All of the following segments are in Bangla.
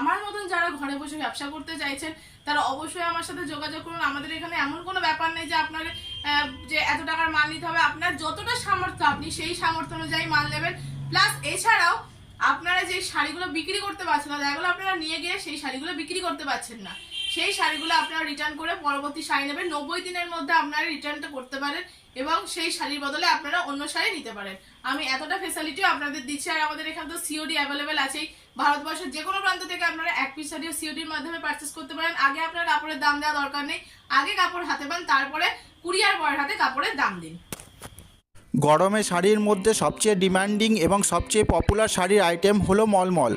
আমার মতন যারা ঘরে বসে ব্যবসা করতে চাইছেন তারা অবশ্যই আমার সাথে যোগাযোগ করুন। আমাদের এখানে এমন কোনো ব্যাপার নেই যে আপনার যে এত টাকার মাল নিতে হবে, আপনার যতটা সামর্থ্য আপনি সেই সামর্থ্য অনুযায়ী মাল নেবেন। প্লাস এছাড়াও আপনারা যে শাড়িগুলো বিক্রি করতে পারছেন না, যেগুলো আপনারা নিয়ে গিয়ে সেই শাড়িগুলো বিক্রি করতে পারছেন না, সেই শাড়িগুলো আপনারা রিটার্ন করে পরবর্তী শাড়ি নেবেন। 90 দিনের মধ্যে আপনারা রিটার্নটা করতে পারেন এবং সেই শাড়ির বদলে আপনারা অন্য শাড়ি নিতে পারেন। আমি এতটা ফেসিলিটিও আপনাদের দিচ্ছি। আর আমাদের এখানে তো সিওডি অ্যাভেলেবেল আছেই। ভারতবর্ষের যে কোনো প্রান্ত থেকে আপনারা এক পিস শাড়িও সিওডির মাধ্যমে পারচেস করতে পারেন। আগে আপনার কাপড়ের দাম দেওয়া দরকার নেই, আগে কাপড় হাতে পান, তারপরে কুরিয়ার বয়ের হাতে কাপড়ের দাম দিন। গরমে শাড়ির মধ্যে সবচেয়ে ডিমান্ডিং এবং সবচেয়ে পপুলার শাড়ির আইটেম হলো মলমল।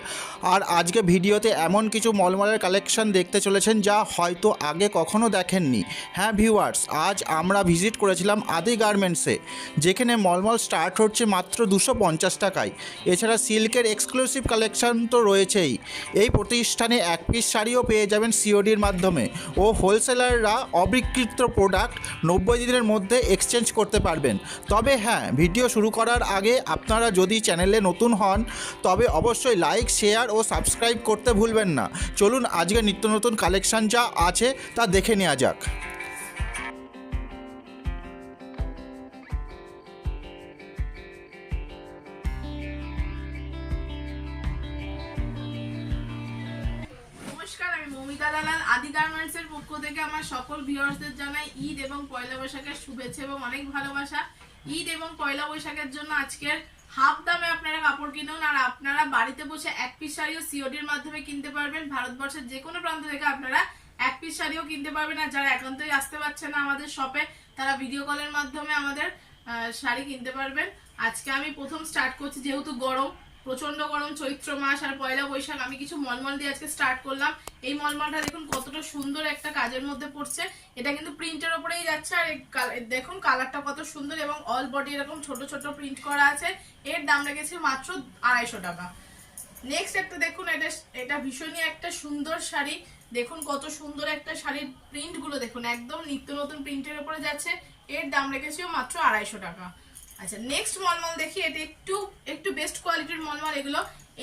আর আজকে ভিডিওতে এমন কিছু মলমলের কালেকশন দেখতে চলেছেন যা হয়তো আগে কখনো দেখেননি। হ্যাঁ ভিউয়ার্স, আজ আমরা ভিজিট করেছিলাম আদি গার্মেন্টসে, যেখানে মলমল স্টার্ট হচ্ছে মাত্র 250 টাকায়। এছাড়া সিল্কের এক্সক্লুসিভ কালেকশন তো রয়েছেই। এই প্রতিষ্ঠানে এক পিস শাড়িও পেয়ে যাবেন সিওডির মাধ্যমে, ও হোলসেলাররা অবিক্রিত প্রোডাক্ট 90 দিনের মধ্যে এক্সচেঞ্জ করতে পারবেন। তবে হ্যাঁ, ভিডিও শুরু করার আগে আপনারা যদি চ্যানেলে নতুন হন তবে অবশ্যই লাইক, শেয়ার ও সাবস্ক্রাইব করতে ভুলবেন না। চলুন আজকে নিত্য নতুন কালেকশন যা আছে তা দেখে নেওয়া যাক। নমস্কার, আমি মৌমিতা দালাল। আদি গার্মেন্টস এর পক্ষ থেকে আমার সকল ভিউয়ার্সদের জানাই ঈদ এবং পয়লা বৈশাখের শুভেচ্ছা এবং অনেক ভালোবাসা। ঈদ এবং পয়লা বৈশাখের জন্য আজকের হাফ দামে আপনারা কাপড় কিনুন, আর আপনারা বাড়িতে বসে এক পিস শাড়িও সিওডির মাধ্যমে কিনতে পারবেন। ভারতবর্ষের যে কোনো প্রান্ত থেকে আপনারা এক পিস শাড়িও কিনতে পারবেন। আর যারা একান্তই আসতে পারছে না আমাদের শপে, তারা ভিডিও কলের মাধ্যমে আমাদের শাড়ি কিনতে পারবেন। আজকে আমি প্রথম স্টার্ট করছি, যেহেতু গরম, প্রচন্ড গরম, চৈত্র মাস আর পয়লা বৈশাখ, আমি কিছু মলমল দিয়ে আজকে স্টার্ট করলাম। এই মলমলটা দেখুন কতটা সুন্দর একটা কাজের মধ্যে পড়ছে। এটা কিন্তু প্রিন্টের ওপরেই যাচ্ছে। আর দেখুন কালারটা কত সুন্দর এবং অল বডি এরকম ছোট ছোট প্রিন্ট করা আছে। এর দাম রেখেছে মাত্র 250 টাকা। নেক্সট একটা দেখুন, এটা ভীষণই একটা সুন্দর শাড়ি। দেখুন কত সুন্দর একটা শাড়ির প্রিন্ট গুলো দেখুন, একদম নিত্য নতুন প্রিন্টের উপরে যাচ্ছে। এর দাম রেখেছে মাত্র 250 টাকা। আচ্ছা, নেক্সট মলমল দেখি। এটা একটু বেস্ট কোয়ালিটির মলমল।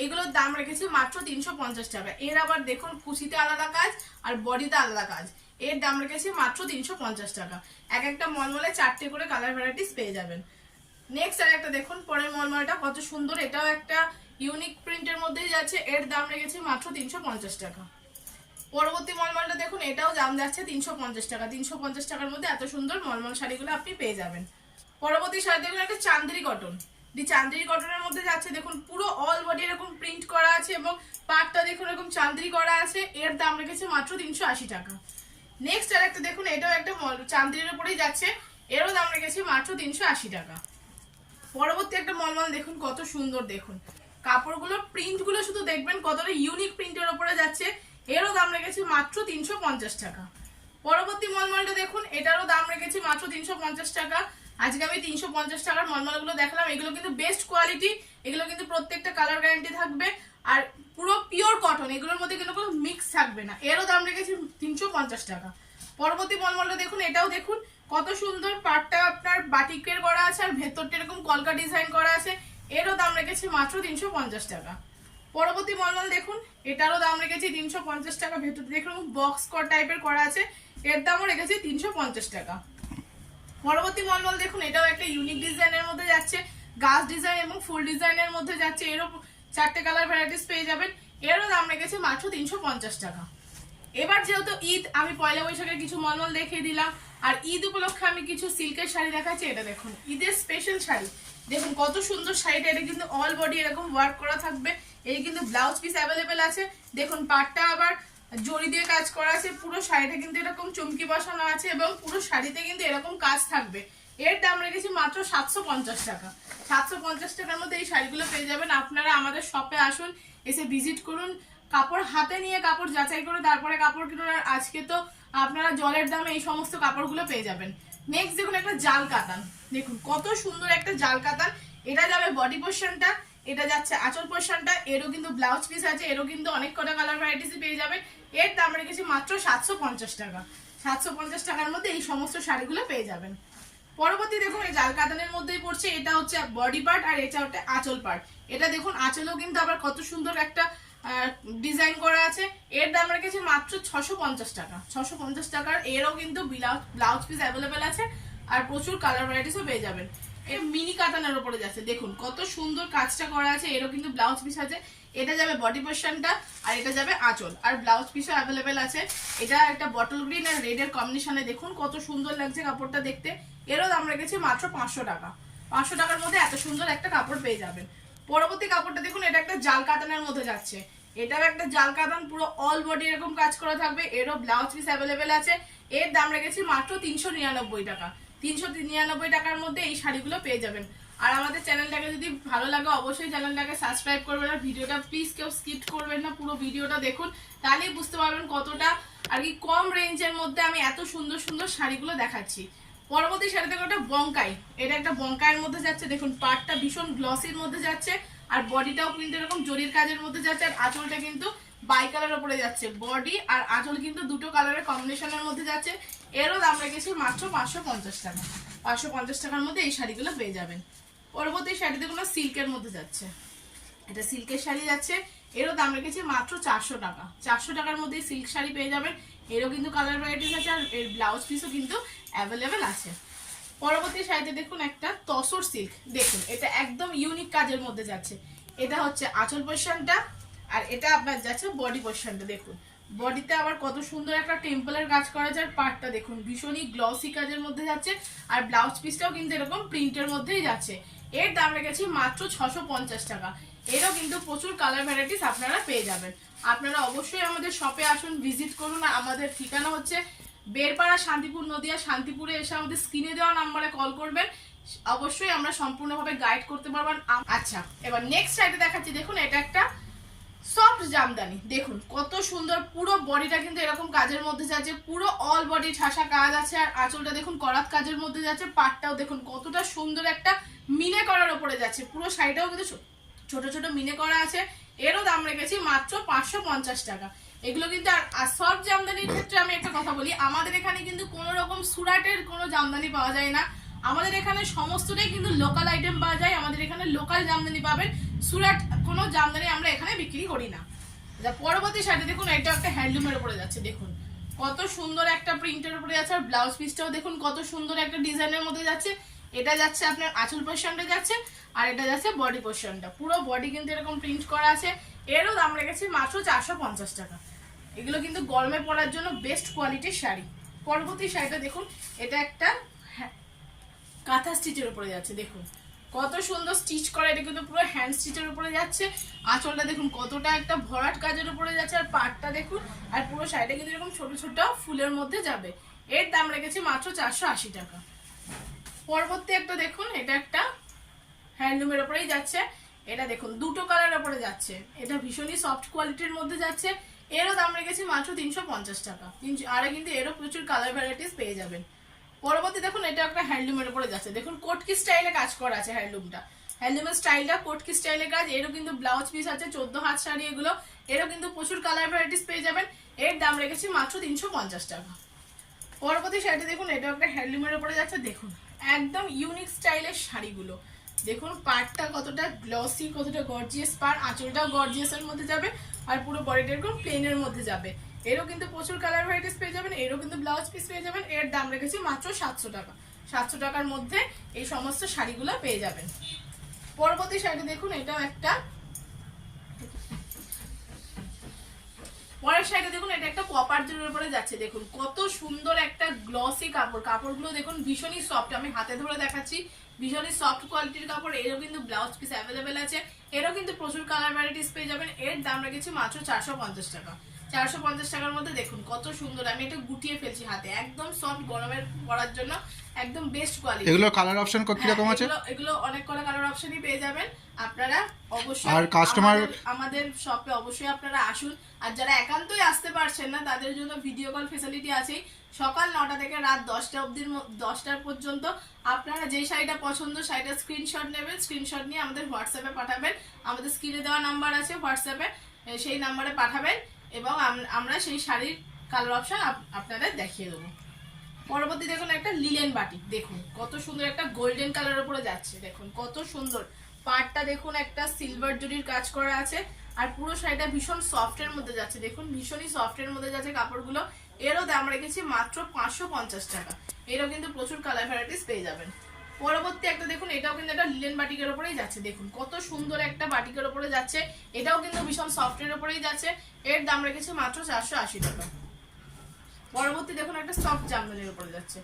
এগুলোর দাম রেখেছি মাত্র 350 টাকা। এর আবার দেখুন কুচিতে আলাদা কাজ আর বডিতে আলাদা কাজ। এর দাম রেখেছি মাত্র 350 টাকা। এক একটা মলমলে 4টে করে কালার ভ্যারাইটিস পেয়ে যাবেন। নেক্সট আর একটা দেখুন, পরের মলমলটা কত সুন্দর। এটাও একটা ইউনিক প্রিন্টের মধ্যেই যাচ্ছে। এর দাম রেখেছি মাত্র 350 টাকা। পরবর্তী মলমলটা দেখুন, এটাও দাম যাচ্ছে 350 টাকা। 350 টাকার মধ্যে এত সুন্দর মলমল শাড়িগুলো আপনি পেয়ে যাবেন। পরবর্তী শাড়ি দেখুন, একটা চান্দেরি কটন। চান্দেরি কটনের মধ্যে যাচ্ছে দেখুন, পুরো অল বডি এরকম প্রিন্ট করা আছে এবং পাটটা দেখুন এরকম চান্দেরি করা আছে। এর দাম রেখেছে মাত্র 380 টাকা। নেক্সট আর একটা দেখুন, এটাও একটা চান্দেরির উপরেই যাচ্ছে। এরও দাম রেখেছে মাত্র 380 টাকা। পরবর্তী একটা মলমল দেখুন কত সুন্দর। দেখুন কাপড়গুলো, প্রিন্টগুলো শুধু দেখবেন কতটা ইউনিক প্রিন্টের উপরে যাচ্ছে। এরও দাম রেখেছে মাত্র 350 টাকা। পরবর্তী মলমলটা দেখুন, এটারও দাম রেখেছি মাত্র 350 টাকা। আজকে আমি 350 টাকার মলমলগুলো দেখলাম। এগুলো কিন্তু বেস্ট কোয়ালিটি, এগুলো কিন্তু প্রত্যেকটা কালার গ্যারান্টি থাকবে আর পুরো পিওর কটন, এগুলোর মধ্যে কিন্তু কোনো মিক্স থাকবে না। এরও দাম রেখেছি 350 টাকা। পরবর্তী মলমলটা দেখুন, এটাও দেখুন কত সুন্দর। পাটটা আপনার বাটিকের করা আছে আর ভেতরটা এরকম কলকা ডিজাইন করা আছে। এরও দাম রেখেছি মাত্র 350 টাকা। পরবর্তী মলমল দেখুন, এটারও দাম রেখেছি 350 টাকা। ভেতর দেখুন বক্স কট টাইপের করা আছে। এর দামও রেখেছি 350 টাকা। পরবর্তী মলমল দেখুন, এটাও একটা ইউনিক ডিজাইনের মধ্যে যাচ্ছে, গাছ ডিজাইন এবং ফুল ডিজাইনের মধ্যে যাচ্ছে। এরও 4টে কালার ভ্যারাইটিস পেয়ে যাবেন। এরও দাম রেখেছে মাত্র 350 টাকা। এবার যেহেতু ঈদ, আমি পয়লা বৈশাখের কিছু মলমল দেখিয়ে দিলাম। আর ঈদ উপলক্ষে আমি কিছু সিল্কের শাড়ি দেখাচ্ছি। এটা দেখুন ঈদের স্পেশাল শাড়ি। দেখুন কত সুন্দর শাড়িটা। এটা কিন্তু অল বডি এরকম ওয়ার্ক করা থাকবে। এই কিন্তু ব্লাউজ পিস অ্যাভেলেবেল আছে। দেখুন পাটটা আবার জড়ি দিয়ে কাজ করা আছে। পুরো শাড়িটা কিন্তু এরকম চুমকি বসানো আছে এবং পুরো শাড়িতে কিন্তু এরকম কাজ থাকবে। এর দাম রেখেছি মাত্র 750 টাকা। 750 টাকার মধ্যে এই শাড়িগুলো পেয়ে যাবেন। আপনারা আমাদের শপে আসুন, এসে ভিজিট করুন, কাপড় হাতে নিয়ে কাপড় যাচাই করে তারপরে কাপড় কিনুন। আর আজকে তো আপনারা জলের দামে এই সমস্ত কাপড়গুলো পেয়ে যাবেন। নেক্সট দেখুন একটা জাল কাতান। দেখুন কত সুন্দর একটা জাল কাতান। এটা যাবে বডি পোর্শনটা, এটা যাচ্ছে আঁচল পোর্শনটা। এরও কিন্তু ব্লাউজ পিস আছে। এরও কিন্তু অনেক কটা কালার ভ্যারাইটিস পেয়ে যাবেন। এর দাম রেখেছি মাত্র 750 টাকা। 750 টাকার মধ্যে এই সমস্ত শাড়িগুলো পেয়ে যাবেন। পরবর্তী দেখুন, এই জাল কাতানের মধ্যেই পড়ছে। এটা হচ্ছে বডি পার্ট আর এটা হচ্ছে আঁচল পার্ট। এটা দেখুন আঁচলেও কিন্তু আবার কত সুন্দর একটা ডিজাইন করা আছে। এর দাম রেখেছি মাত্র 650 টাকা। 650 টাকার এরও কিন্তু ব্লাউজ পিস অ্যাভেলেবেল আছে আর প্রচুর কালার ভ্যারাইটিসও পেয়ে যাবেন। এর মিনি কাতানের উপরে যাচ্ছে, দেখুন কত সুন্দর কাজটা করা আছে। এরও কিন্তু ব্লাউজ পিস আছে। এটা যাবে বডি পোর্শনটা আর এটা যাবে আঁচল, আর ব্লাউজ পিসও অ্যাভেলেবেল আছে। এটা একটা বটল গ্রিন আর রেড এর কম্বিনেশনে দেখুন কত সুন্দর লাগছে কাপড়টা দেখতে। এরও দাম রেখেছি মাত্র 500 টাকা। 500 টাকার মধ্যে এত সুন্দর একটা কাপড় পেয়ে যাবেন। পরবর্তী কাপড়টা দেখুন, এটা একটা জাল কাতানের মধ্যে যাচ্ছে। এটাও একটা জাল কাতান, পুরো অল বডি এরকম কাজ করা থাকবে। এরও ব্লাউজ পিস অ্যাভেলেবেল আছে। এর দাম রেখেছি মাত্র 399 টাকা। 399 টাকার মধ্যে এই শাড়িগুলো পেয়ে যাবেন। আর আমাদের চ্যানেলটাকে যদি ভালো লাগে অবশ্যই চ্যানেলটাকে সাবস্ক্রাইব করবেন আর ভিডিওটা প্লিজ কেউ স্কিপ করবেন না, পুরো ভিডিওটা দেখুন, তাহলেই বুঝতে পারবেন কতটা আর কি কম রেঞ্জের মধ্যে আমি এত সুন্দর সুন্দর শাড়িগুলো দেখাচ্ছি। পরবর্তী শাড়ি দেখো, একটা বঙ্কাই। এটা একটা বঙ্কাইয়ের মধ্যে যাচ্ছে, দেখুন পাড়টা ভীষণ গ্লসির মধ্যে যাচ্ছে আর বডিটাও কিন্তু এরকম জরির কাজের মধ্যে যাচ্ছে। আর আঁচলটা কিন্তু বাই কালার উপরে যাচ্ছে, বডি আর আঁচল কিন্তু দুটো কালারের কম্বিনেশনের মধ্যে যাচ্ছে। এরও দাম রেখেছি মাত্র 550 টাকা। 550 টাকার মধ্যে এই শাড়িগুলো পেয়ে যাবেন। পরবর্তী শাড়িতে কোনো সিল্কের মধ্যে যাচ্ছে, এটা সিল্কের শাড়ি যাচ্ছে। এরও দাম রেখেছি মাত্র 400 টাকা। 400 টাকার মধ্যে সিল্ক শাড়ি পেয়ে যাবেন। এরও কিন্তু কালার ভ্যারাইটিস আছে আর এর ব্লাউজ পিসও কিন্তু অ্যাভেলেবেল আছে। পরবর্তী শাড়িতে দেখুন একটা তসর সিল্ক, দেখুন এটা একদম ইউনিক কাজের মধ্যে যাচ্ছে। এটা হচ্ছে আঁচল পোর্শনটা আর এটা আপনার যাচ্ছে বডি পোর্শনটা। দেখুন বডিতে আবার কত সুন্দর একটা টেম্পলের কাজ করা যায়। আর পার্টটা দেখুন ভীষণই গ্লসি কাজের মধ্যে যাচ্ছে আর ব্লাউজ পিসটাও কিন্তু এরকম প্রিন্টের মধ্যেই যাচ্ছে। এর দাম রেখেছি মাত্র 650 টাকা। এরও কিন্তু প্রচুর কালার ভ্যারাইটিস আপনারা পেয়ে যাবেন। আপনারা অবশ্যই আমাদের শপে আসুন, ভিজিট করুন। আমাদের ঠিকানা হচ্ছে বেরপাড়া, শান্তিপুর, নদিয়া। শান্তিপুরে এসে আমাদের স্ক্রিনে দেওয়া নাম্বারে কল করবেন, অবশ্যই আমরা সম্পূর্ণভাবে গাইড করতে পারবেন। আচ্ছা, এবার নেক্সট সাইডে দেখাচ্ছি, দেখুন এটা একটা সফট জামদানি। দেখুন কত সুন্দর, পুরো বডিটা কিন্তু এরকম কাজের মধ্যে যাচ্ছে, পুরো অল বডি ঠাসা কাজ আছে। আর আঁচলটা দেখুন করাত কাজের মধ্যে যাচ্ছে। পাটটাও দেখুন কতটা সুন্দর একটা মিনে করার উপরে যাচ্ছে, পুরো শাড়িটাও কিন্তু ছোট ছোট মিনে করা আছে। এরও দাম রেখেছি মাত্র 550 টাকা। এগুলো কিন্তু আর সফট জামদানির ক্ষেত্রে আমি একটা কথা বলি, আমাদের এখানে কিন্তু কোনো রকম সুরাটের কোনো জামদানি পাওয়া যায় না। আমাদের এখানে সমস্তটাই কিন্তু লোকাল আইটেম পাওয়া যায়। আমাদের এখানে লোকাল জামদানি পাবেন, সুরাট কোনো জামদানি আমরা এখানে বিক্রি করি না। পরবর্তী শাড়ি দেখুন, এটা একটা হ্যান্ডলুমের উপরে যাচ্ছে। দেখুন কত সুন্দর একটা প্রিন্টের উপরে যাচ্ছে আর ব্লাউজ পিসটাও দেখুন কত সুন্দর একটা ডিজাইনের মধ্যে যাচ্ছে। এটা যাচ্ছে আপনার আঁচল পোর্শনটা যাচ্ছে আর এটা যাচ্ছে বডি পোর্শনটা, পুরো বডি কিন্তু এরকম প্রিন্ট করা আছে। এরও দাম রেখেছি মাত্র 450 টাকা। এগুলো কিন্তু গরমে পরার জন্য বেস্ট কোয়ালিটির শাড়ি। পরবর্তী শাড়িটা দেখুন, এটা একটা কাঁথা স্টিচের উপরে যাচ্ছে। দেখুন কত সুন্দর স্টিচ করা, এটা কিন্তু পুরো হ্যান্ড স্টিচের উপরে যাচ্ছে। আঁচলটা দেখুন কতটা একটা ভরাট কাজের উপরে যাচ্ছে আর পাটটা দেখুন। আর পুরো শাড়িটা কিন্তু এরকম ছোট ছোট ফুলের মধ্যে যাবে। এর দাম রেখেছি মাত্র 480 টাকা। পরবর্তী একটা দেখুন, এটা একটা হ্যান্ডলুমের উপরেই যাচ্ছে। এটা দেখুন দুটো কালারের উপরে যাচ্ছে, এটা ভীষণই সফট কোয়ালিটির মধ্যে যাচ্ছে। এরও দাম রেখেছি মাত্র 350 টাকা। আর কিন্তু এরও প্রচুর কালার ভ্যারাইটিস পেয়ে যাবেন। পরবর্তী দেখুন, এটা একটা হ্যান্ডলুমের উপরে যাচ্ছে। দেখুন কোটকি স্টাইলে কাজ করা আছে হ্যান্ডলুমটা, হ্যান্ডলুমের স্টাইলটা কোটকি স্টাইলে কাজ। এরও কিন্তু ব্লাউজ পিস আছে, 14 হাত শাড়ি এগুলো। এরও কিন্তু প্রচুর কালার ভ্যারাইটিস পেয়ে যাবেন। এর দাম রেখেছি মাত্র 350 টাকা। পরবর্তী শাড়িটা দেখুন, এটা একটা হ্যান্ডলুমের উপরে যাচ্ছে। দেখুন একদম ইউনিক স্টাইলের শাড়িগুলো, দেখুন পাড়টা কতটা গ্লসি, কতটা গর্জিয়াস পাড়, আঁচলটাও গর্জিয়াসের মধ্যে যাবে আর পুরো বডিটা এরকম প্লেনের মধ্যে যাবে। এরও কিন্তু প্রচুর কালার ভ্যারাইটিস পেয়ে যাবেন। এরও কিন্তু ব্লাউজ পিস পেয়ে যাবেন। এর দাম রেখেছি মাত্র 700 টাকা। 700 টাকার মধ্যে এই সমস্ত শাড়িগুলো পেয়ে যাবেন। পরবর্তী শাড়ি দেখুন, এটাও একটা পরের শাড়িটা দেখুন, এটা একটা কপার জরির উপরে যাচ্ছে। দেখুন কত সুন্দর একটা গ্লসি কাপড়, কাপড়গুলো দেখুন ভীষণই সফট, আমি হাতে ধরে দেখাচ্ছি, ভীষণই সফট কোয়ালিটির কাপড়। এরও কিন্তু ব্লাউজ পিস অ্যাভেলেবেল আছে। এরও কিন্তু প্রচুর কালার ভ্যারাইটিস পেয়ে যাবেন। এর দাম রেখেছি মাত্র 450 টাকা। 450 টাকার মধ্যে দেখুন কত সুন্দর, আমি এটা গুটিয়ে ফেলছি হাতে, একদম সফট, গরমের পরার জন্য একদম বেস্ট কোয়ালিটি। এগুলো কালার অপশন কত রকম আছে? এগুলো অনেক কটা কালার অপশনই পেয়ে যাবেন আপনারা। অবশ্যই আর কাস্টমার আমাদের শপে অবশ্যই আপনারা আসুন। আর যারা একান্তই আসতে পারছেন না তাদের জন্য ভিডিও কল ফ্যাসিলিটি আছে। সকাল 9টা থেকে রাত 10টা অবধি, 10টা পর্যন্ত আপনারা যে শাড়িটা পছন্দ শাড়িটা স্ক্রিনশট নেবেন, স্ক্রিনশট নিয়ে আমাদের হোয়াটসঅ্যাপে পাঠাবেন। আমাদের স্ক্রিনে দেওয়া নাম্বার আছে হোয়াটসঅ্যাপে, সেই নাম্বারে পাঠাবেন এবং আমরা সেই শাড়ির কালার অপশন আপনাদের দেখিয়ে দেবো। পরবর্তী দেখুন, একটা লিলেন বাটি। দেখুন কত সুন্দর একটা গোল্ডেন কালার উপরে যাচ্ছে। দেখুন কত সুন্দর পাড়টা, দেখুন একটা সিলভার জরির কাজ করা আছে আর পুরো শাড়িটা ভীষণ সফটের মধ্যে যাচ্ছে, দেখুন ভীষণই সফটের মধ্যে যাচ্ছে কাপড়গুলো। এরও দাম রেখেছি মাত্র 550 টাকা। এরও কিন্তু প্রচুর কালার ভ্যারাইটিস পেয়ে যাবেন। পরবর্তী একটা দেখুন, এটাও কিন্তু একটা লিলেন বাটিকের উপরেই যাচ্ছে, দেখুন কত সুন্দর একটা বাটিকের উপরে যাচ্ছে। এটাও কিন্তু ভীষণ সফটের উপরেই যাচ্ছে। এর দাম রেখেছি মাত্র 480 টাকা। পরবর্তী দেখুন একটা সফট জামদানির উপরে যাচ্ছে,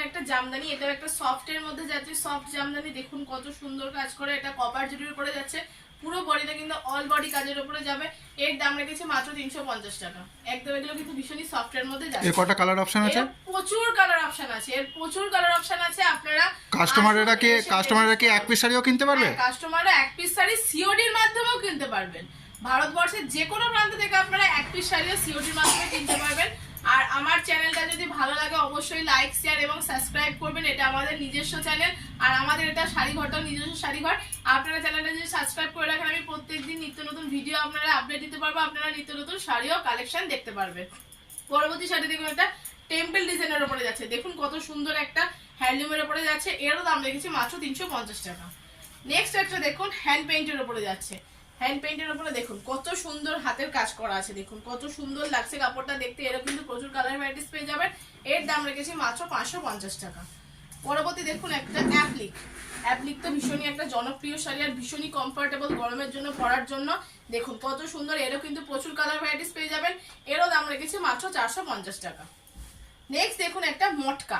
একটা জামদানি, এটা একটা সফটের মধ্যে যাচ্ছে, সফট জামদানি। দেখুন কত সুন্দর কাজ করে, এটা কপার জরির উপরে যাচ্ছে। পুরো বডিটা কিন্তু অল বডি কাজের উপরে যাবে। এর দাম রেখেছি মাত্র 350 টাকা। একদম এগুলো কিন্তু ভীষণই সফটের মধ্যে যাচ্ছে। এর কটা কালার অপশন আছে? প্রচুর কালার অপশন আছে, এর প্রচুর কালার অপশন আছে। আপনারা কাস্টমাররা কি এক পিস শাড়িও কিনতে পারবে? কাস্টমাররা এক পিস শাড়ি সিওডির মাধ্যমেও কিনতে পারবেন। ভারতবর্ষের যে কোনো প্রান্ত থেকে আপনারা এক পিস শাড়িও সিওডির মাধ্যমে কিনতে পারবেন। আর আমার চ্যানেলটা যদি ভালো লাগে অবশ্যই লাইক, শেয়ার এবং সাবস্ক্রাইব করবেন। এটা আমাদের নিজস্ব চ্যানেল, আর আমাদের এটা শাড়িঘরটাও নিজস্ব শাড়িঘর। আপনারা চ্যানেলটা যদি সাবস্ক্রাইব করে রাখেন, আমি প্রত্যেকদিন নিত্য নতুন ভিডিও আপনারা আপডেট দিতে পারবো। আপনারা নিত্য নতুন শাড়িও কালেকশন দেখতে পারবেন। পরবর্তী শাড়ি দেখুন, একটা টেম্পল ডিজাইনের উপরে যাচ্ছে, দেখুন কত সুন্দর একটা হ্যান্ডলুমের উপরে যাচ্ছে। এরও দাম রেখেছি মাত্র 350 টাকা। নেক্সট একটা দেখুন হ্যান্ড পেইন্টের উপরে যাচ্ছে। হ্যান্ড পেইন্টের উপরে দেখুন কত সুন্দর হাতের কাজ করা আছে, দেখুন কত সুন্দর লাগছে কাপড়টা দেখতে। এরও কিন্তু প্রচুর কালার ভ্যারাইটিস পেয়ে যাবেন। এর দাম রেখেছি মাত্র 550 টাকা। পরবর্তী দেখুন একটা অ্যাপ্লিক। অ্যাপ্লিক তো ভীষণই একটা জনপ্রিয় শাড়ি, আর ভীষণই কমফোর্টেবল গরমের জন্য পরার জন্য। দেখুন কত সুন্দর, এরও কিন্তু প্রচুর কালার ভ্যারাইটিস পেয়ে যাবেন। এরও দাম রেখেছি মাত্র 450 টাকা। নেক্সট দেখুন একটা মটকা,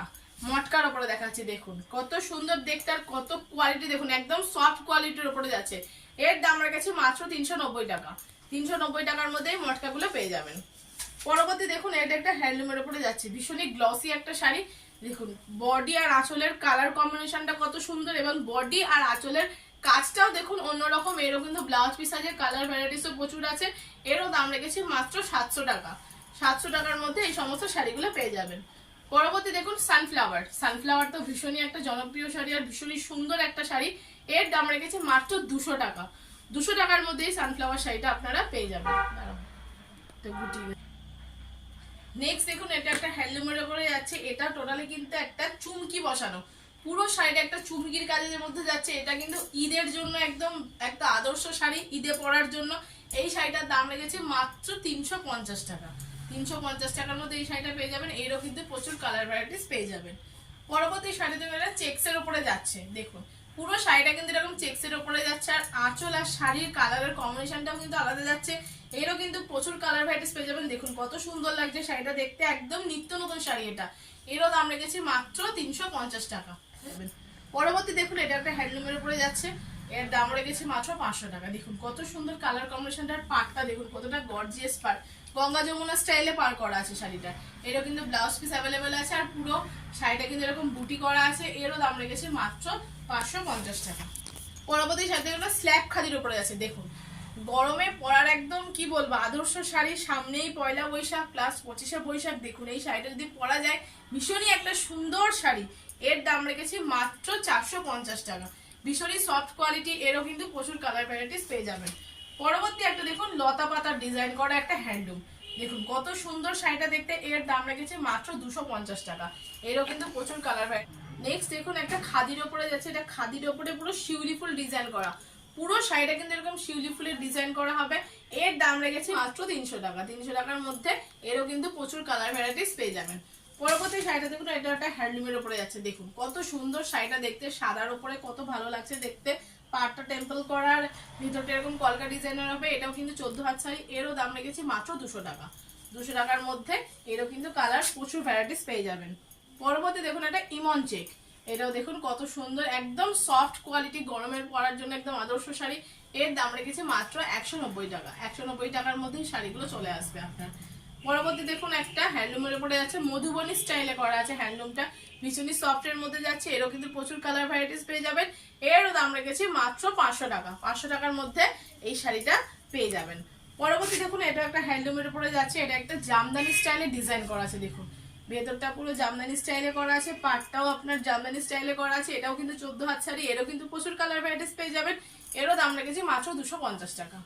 মটকার উপরে দেখাচ্ছি, দেখুন কত সুন্দর দেখতে আর কত কোয়ালিটি, দেখুন একদম সফট কোয়ালিটির উপরে যাচ্ছে। এর দাম রেখেছি মাত্র 390 টাকা। 390 টাকার মধ্যেই মটকাগুলো পেয়ে যাবেন। পরবর্তী দেখুন এটা একটা হ্যান্ডলুমের উপরে যাচ্ছে, ভীষণই গ্লসি একটা শাড়ি। দেখুন বডি আর আঁচলের কালার কম্বিনেশনটা কত সুন্দর, এবং বডি আর আঁচলের কাজটাও দেখুন অন্যরকম। এরও কিন্তু ব্লাউজ পিস আছে, কালার ভ্যারাইটিসও প্রচুর আছে। এরও দাম রেখেছি মাত্র 700 টাকা। 700 টাকার মধ্যে এই সমস্ত শাড়িগুলো পেয়ে যাবেন। পরবর্তী দেখুন সানফ্লাওয়ার। সানফ্লাওয়ার তো ভীষণই একটা জনপ্রিয় শাড়ি আর ভীষণই সুন্দর একটা শাড়ি। এর দাম রেখেছে মাত্র 200 টাকা। 200 টাকার মধ্যেই সানফ্লাওয়ার শাড়িটা আপনারা পেয়ে যাবেন। নেক্সট দেখুন এটা একটা হ্যান্ডলুমের উপরে যাচ্ছে, এটা টোটালি কিন্তু একটা চুমকি বসানো, পুরো শাড়িটা একটা চুমকির কাজের মধ্যে যাচ্ছে। এটা কিন্তু ঈদের জন্য একদম একটা আদর্শ শাড়ি, ঈদে পরার জন্য। এই শাড়িটার দাম রেখেছে মাত্র 350 টাকা। 350 টাকার মধ্যে এই শাড়িটা পেয়ে যাবেন। এরও কিন্তু প্রচুর কালার ভ্যারাইটিস পেয়ে যাবেন। পরবর্তী শাড়িতে এটা চেক্সের উপরে যাচ্ছে, দেখুন পুরো শাড়িটা কিন্তু এরকম চেক্সের উপরে যাচ্ছে, আর আঁচল আর শাড়ির কালারের কম্বিনেশনটাও কিন্তু আলাদা যাচ্ছে। এরও কিন্তু প্রচুর কালার ভ্যারাইটিস পেয়ে যাবেন। দেখুন কত সুন্দর লাগছে শাড়িটা দেখতে, একদম নিত্য নতুন শাড়ি এটা। এরও দাম রেখেছি মাত্র 350 টাকা। পরবর্তী দেখুন এটা একটা হ্যান্ডলুমের উপরে যাচ্ছে, এর দাম রেখেছি মাত্র 500 টাকা। দেখুন কত সুন্দর কালার কম্বিনেশনটার, পাটটা দেখুন কতটা গর্জিয়াস পাট, গঙ্গা যমুনা স্টাইলে পার করা আছে শাড়িটা। এরও কিন্তু ব্লাউজ পিস অ্যাভেলেবেল আছে, আর পুরো শাড়িটা কিন্তু এরকম বুটি করা আছে। এরও দাম রেখেছি মাত্র 550 টাকা। পরবর্তী শাড়িতে একটা স্ল্যাব খাদির উপরে আছে, দেখুন গরমে পরার একদম কি বলবো আদর্শ শাড়ি। সামনেই পয়লা বৈশাখ প্লাস 25শে বৈশাখ, দেখুন এই শাড়িটা যদি পরা যায় ভীষণই একটা সুন্দর শাড়ি। এর দাম রেখেছি মাত্র 450 টাকা। ভীষণই সফট কোয়ালিটি, এরও কিন্তু প্রচুর কালার ভ্যারাইটিস পেয়ে যাবেন। পরবর্তী একটা দেখুন লতা পাতার ডিজাইন করা একটা হ্যান্ডলুম, দেখুন কত সুন্দর শাড়িটা দেখতে। এর দাম রেখেছি মাত্র 250 টাকা। এরও কিন্তু প্রচুর কালার ভ্যারাইটি। নেক্সট দেখুন একটা খাদির ওপরে যাচ্ছে, এটা খাদির ওপরে পুরো শিউলি ফুল ডিজাইন করা, পুরো শাড়িটা কিন্তু এরকম শিউলি ফুলের ডিজাইন করা হবে। এর দাম রেখেছি মাত্র 300 টাকা। 300 টাকার মধ্যে এরও কিন্তু প্রচুর কালার ভ্যারাইটিস পেয়ে যাবেন। পরবর্তী শাড়িটা দেখুন এটা একটা হ্যান্ডলুমের উপরে যাচ্ছে, দেখুন কত সুন্দর শাড়িটা দেখতে, সাদার উপরে কত ভালো লাগছে দেখতে। পাটটা টেম্পল করার, ভিতরটা এরকম কলকা ডিজাইনের হবে। এটাও কিন্তু 14 হাত শাড়ি। এরও দাম রেখেছি মাত্র 200 টাকা। 200 টাকার মধ্যে এরও কিন্তু কালার প্রচুর ভ্যারাইটিস পেয়ে যাবেন। পরবর্তী দেখুন একটা ইমন চেক, এটাও দেখুন কত সুন্দর, একদম সফট কোয়ালিটি, গরমের পরার জন্য একদম আদর্শ শাড়ি। এর দাম রেখেছি মাত্র 190 টাকা। 190 টাকার মধ্যেই শাড়িগুলো চলে আসবে আপনার। পরবর্তী দেখুন একটা হ্যান্ডলুমের উপরে যাচ্ছে, মধুবনী স্টাইলে করা আছে হ্যান্ডলুমটা, ভীষণই সফটের মধ্যে যাচ্ছে। এরও কিন্তু প্রচুর কালার ভ্যারাইটিস পেয়ে যাবেন। এরও দাম রেখেছি মাত্র 500 টাকা। 500 টাকার মধ্যে এই শাড়িটা পেয়ে যাবেন। পরবর্তী দেখুন এটা একটা হ্যান্ডলুমের উপরে যাচ্ছে, এটা একটা জামদানি স্টাইলে ডিজাইন করা আছে, দেখুন ভেতরটা পুরো জামদানি স্টাইলে করা আছে, পাটটাও আপনার জামদানি স্টাইলে করা আছে। এটাও কিন্তু 14 হাত শাড়ি। এরও কিন্তু প্রচুর কালার ভ্যারাইটিস পেয়ে যাবেন। এরও দাম রেখেছি মাত্র 250 টাকা।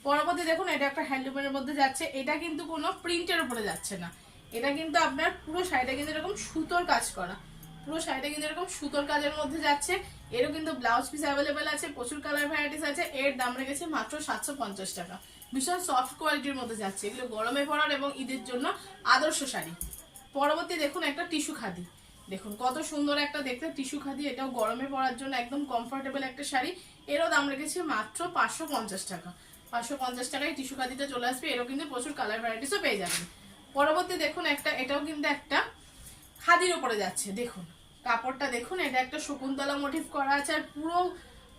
পরবর্তী দেখুন এটা একটা হ্যান্ডলুমের মধ্যে যাচ্ছে, এটা কিন্তু কোনো প্রিন্টের উপরে যাচ্ছে না, এটা কিন্তু আপনার পুরো শাড়িটা কিন্তু এরকম সুতোর কাজ করা, পুরো শাড়িটা কিন্তু এরকম সুতোর কাজের মধ্যে যাচ্ছে। এরও কিন্তু ব্লাউজ পিস অ্যাভেলেবেল আছে, প্রচুর কালার ভ্যারাইটিস আছে। এর দাম রেখেছে মাত্র 750 টাকা। ভীষণ সফট কোয়ালিটির মধ্যে যাচ্ছে, এগুলো গরমে পরার এবং ঈদের জন্য আদর্শ শাড়ি। পরবর্তী দেখুন একটা টিস্যু খাদি, দেখুন কত সুন্দর একটা দেখতে টিস্যু খাদি, এটাও গরমে পরার জন্য একদম কমফোর্টেবল একটা শাড়ি। এরও দাম রেখেছি মাত্র 550 টাকা। 550 টাকায় টিস্যু খাদিটা চলে আসবে। এরও কিন্তু প্রচুর কালার ভ্যারাইটিসও পেয়ে যাবেন। পরবর্তী দেখুন একটা, এটাও কিন্তু একটা খাদির উপরে যাচ্ছে। দেখুন কাপড়টা দেখুন, এটা একটা শকুন্তলা মোটিভ করা আছে। আর পুরো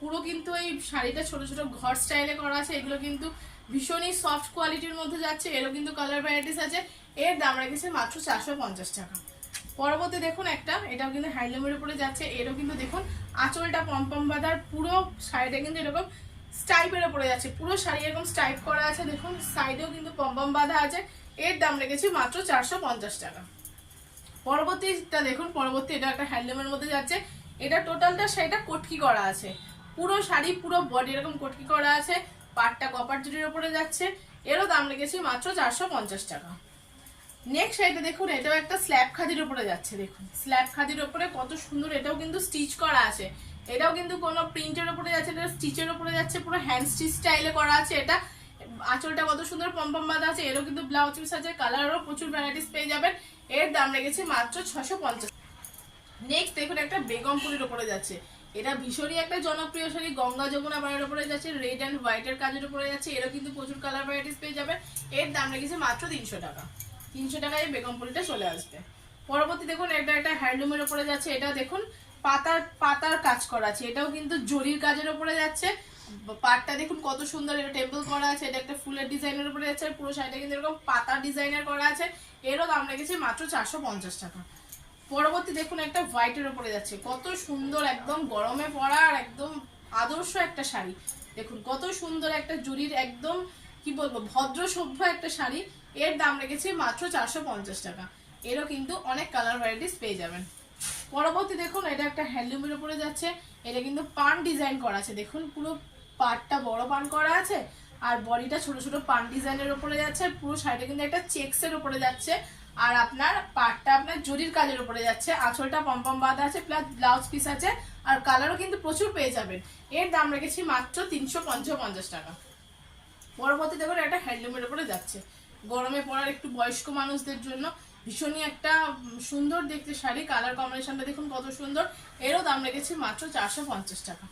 পুরো কিন্তু এই শাড়িটা ছোট ছোট ঘর স্টাইলে করা আছে। এগুলো কিন্তু ভীষণই সফট কোয়ালিটির মধ্যে যাচ্ছে। এরও কিন্তু কালার ভ্যারাইটিস আছে। এর দাম রেখেছে মাত্র 450 টাকা। পরবর্তী দেখুন একটা, এটাও কিন্তু হ্যান্ডলুমের উপরে যাচ্ছে। এরও কিন্তু দেখুন আঁচলটা পম্পম বাঁধার, পুরো শাড়িটা কিন্তু এরকম স্টাইপের উপরে যাচ্ছে। পুরো শাড়ি এরকম স্টাইপ করা আছে। দেখুন সাইডেও কিন্তু পম্পম বাঁধা আছে। এর দাম রেখেছি মাত্র 450 টাকা। পরবর্তীটা দেখুন, পরবর্তী এটা একটা হ্যান্ডলুমের মধ্যে যাচ্ছে। এটা টোটালটা শাড়িটা কটকি করা আছে, পুরো শাড়ি পুরো বডি এরকম কটকি করা আছে। পাটটা কপার জুটির উপরে যাচ্ছে। এরও দাম রেখেছি মাত্র 450 টাকা। নেক্সট শাড়িটা দেখুন, এটাও একটা স্ল্যাব খাদির উপরে যাচ্ছে। দেখুন স্ল্যাব খাদির উপরে কত সুন্দর, এটাও কিন্তু স্টিচ করা আছে। এটাও কিন্তু কোনো প্রিন্টের উপরে যাচ্ছে, এটা স্টিচের উপরে যাচ্ছে, পুরো হ্যান্ড স্টিচ স্টাইলে করা আছে। এটা আঁচলটা কত সুন্দর পম্পম বাঁধা আছে। এরও কিন্তু ব্লাউজ পিস আছে, কালারও প্রচুর ভ্যারাইটিস পেয়ে যাবেন। এর দাম রেখেছি মাত্র 650। নেক্সট দেখুন একটা বেগমপুরের উপরে যাচ্ছে। এটা ভীষণই একটা জনপ্রিয় শাড়ি, গঙ্গা যমুনা পাড়ের উপরে যাচ্ছে, রেড অ্যান্ড হোয়াইটের কাজের উপরে যাচ্ছে। এরও কিন্তু প্রচুর কালার ভ্যারাইটিস পেয়ে যাবে। এর দাম রেখেছে মাত্র 300 টাকা। 300 টাকায় বেগমপুরিটা চলে আসবে। পরবর্তী দেখুন এটা একটা হ্যান্ডলুমের উপরে যাচ্ছে। এটা দেখুন পাতার কাজ করা আছে। এটাও কিন্তু জরির কাজের উপরে যাচ্ছে। পাটটা দেখুন কত সুন্দর, এটা টেম্পল করা আছে। এটা একটা ফুলের ডিজাইনের উপরে যাচ্ছে। পুরো শাড়িটা কিন্তু এরকম পাতার ডিজাইনের করা আছে। এরও দাম রেখেছে মাত্র 450 টাকা। পরবর্তী দেখুন একটা হোয়াইটের উপরে যাচ্ছে। কত সুন্দর, একদম গরমে পরার একদম আদর্শ একটা শাড়ি। দেখুন কত সুন্দর একটা জরির একদম কি বলবো ভদ্র সভ্য একটা শাড়ি। এর দাম রেখেছি মাত্র 450 টাকা। এরও কিন্তু অনেক কালার ভ্যারাইটিস পেয়ে যাবেন। পরবর্তী দেখুন এটা একটা হ্যান্ডলুমের উপরে যাচ্ছে। এটা কিন্তু পান ডিজাইন করা আছে। দেখুন পুরো পাটটা বড় পান করা আছে, আর বডিটা ছোট ছোট পান ডিজাইনের উপরে যাচ্ছে। পুরো শাড়িটা কিন্তু একটা চেক্সের উপরে যাচ্ছে। আর আপনার পাটটা আপনার জরির কাজের উপরে যাচ্ছে। আঁচলটা পম্পম বাঁধা আছে, প্লাস ব্লাউজ পিস আছে। আর কালারও কিন্তু প্রচুর পেয়ে যাবেন। এর দাম রেখেছি মাত্র 350 টাকা। পরবর্তী দেখুন একটা হ্যান্ডলুমের উপরে যাচ্ছে। গরমে পরার একটু বয়স্ক মানুষদের জন্য ভীষণই একটা সুন্দর দেখতে শাড়ি। কালার কম্বিনেশনটা দেখুন কত সুন্দর। এরও দাম রেখেছি মাত্র 450 টাকা।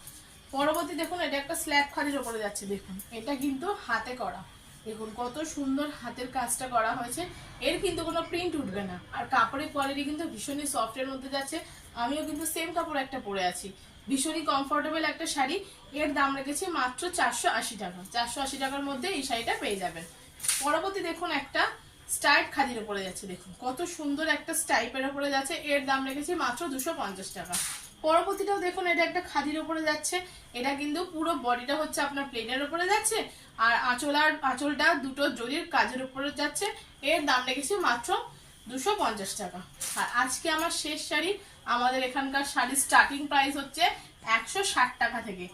পরবর্তী দেখুন এটা একটা স্ল্যাব খাদির উপরে যাচ্ছে। দেখুন এটা কিন্তু হাতে করা। দেখুন কত সুন্দর হাতের কাজটা করা হয়েছে। এর কিন্তু কোনো প্রিন্ট উঠবে না। আর কাপড়ের কোয়ালিটি কিন্তু ভীষণই সফটের মধ্যে যাচ্ছে। আমিও কিন্তু সেম কাপড় একটা পরে আছি। ভীষণই কমফোর্টেবল একটা শাড়ি। এর দাম রেখেছি মাত্র 480 টাকা। 480 টাকার মধ্যে এই শাড়িটা পেয়ে যাবেন। পরবর্তী দেখুন একটা স্টাইপ খাদির উপরে যাচ্ছে। দেখুন কত সুন্দর একটা স্টাইপের উপরে যাচ্ছে। এর দাম রেখেছি মাত্র 250 টাকা। পরবর্তীটাও দেখুন এটা একটা খাদির উপরে যাচ্ছে। এটা কিন্তু পুরো বডিটা হচ্ছে আপনার প্লেনের উপরে যাচ্ছে। আর আঁচলটা দুটো জরির কাজের উপরে যাচ্ছে। এর দাম রেখেছি মাত্র 250 টাকা। আর আজকে আমার শেষ শাড়ি, আমাদের এখানকার শাড়ির স্টার্টিং প্রাইস হচ্ছে 160 টাকা থেকে।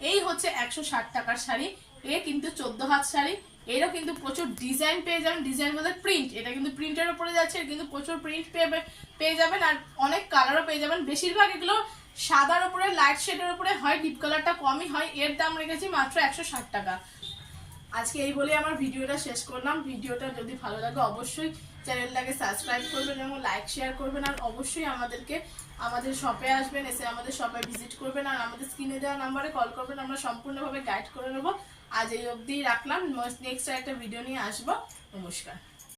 এই হচ্ছে 160 টাকার শাড়ি। এ কিন্তু 14 হাত শাড়ি। এরও কিন্তু প্রচুর ডিজাইন পেয়ে যাবেন। ডিজাইন মধ্যে প্রিন্ট, এটা কিন্তু প্রিন্টের উপরে যাচ্ছে। কিন্তু প্রচুর প্রিন্ট পেয়ে যাবেন। আর অনেক কালারও পেয়ে যাবেন। বেশিরভাগ এগুলো সাদার উপরে লাইট শেডের উপরে হয়, ডিপ কালারটা কমই হয়। এর দাম রেখেছি মাত্র 160 টাকা। আজকে এই বলে আমার ভিডিওটা শেষ করলাম। ভিডিওটা যদি ভালো লাগে অবশ্যই চ্যানেলটাকে সাবস্ক্রাইব করবেন এবং লাইক শেয়ার করবেন। আর অবশ্যই আমাদের শপে আসবেন, এসে আমাদের শপে ভিজিট করবেন। আর আমাদের স্ক্রিনে দেওয়া নাম্বারে কল করবেন, আমরা সম্পূর্ণভাবে গাইড করে নেবো। আজ এই অবধি রাখলাম। নেক্সট একটা ভিডিও নিয়ে আসবো। নমস্কার।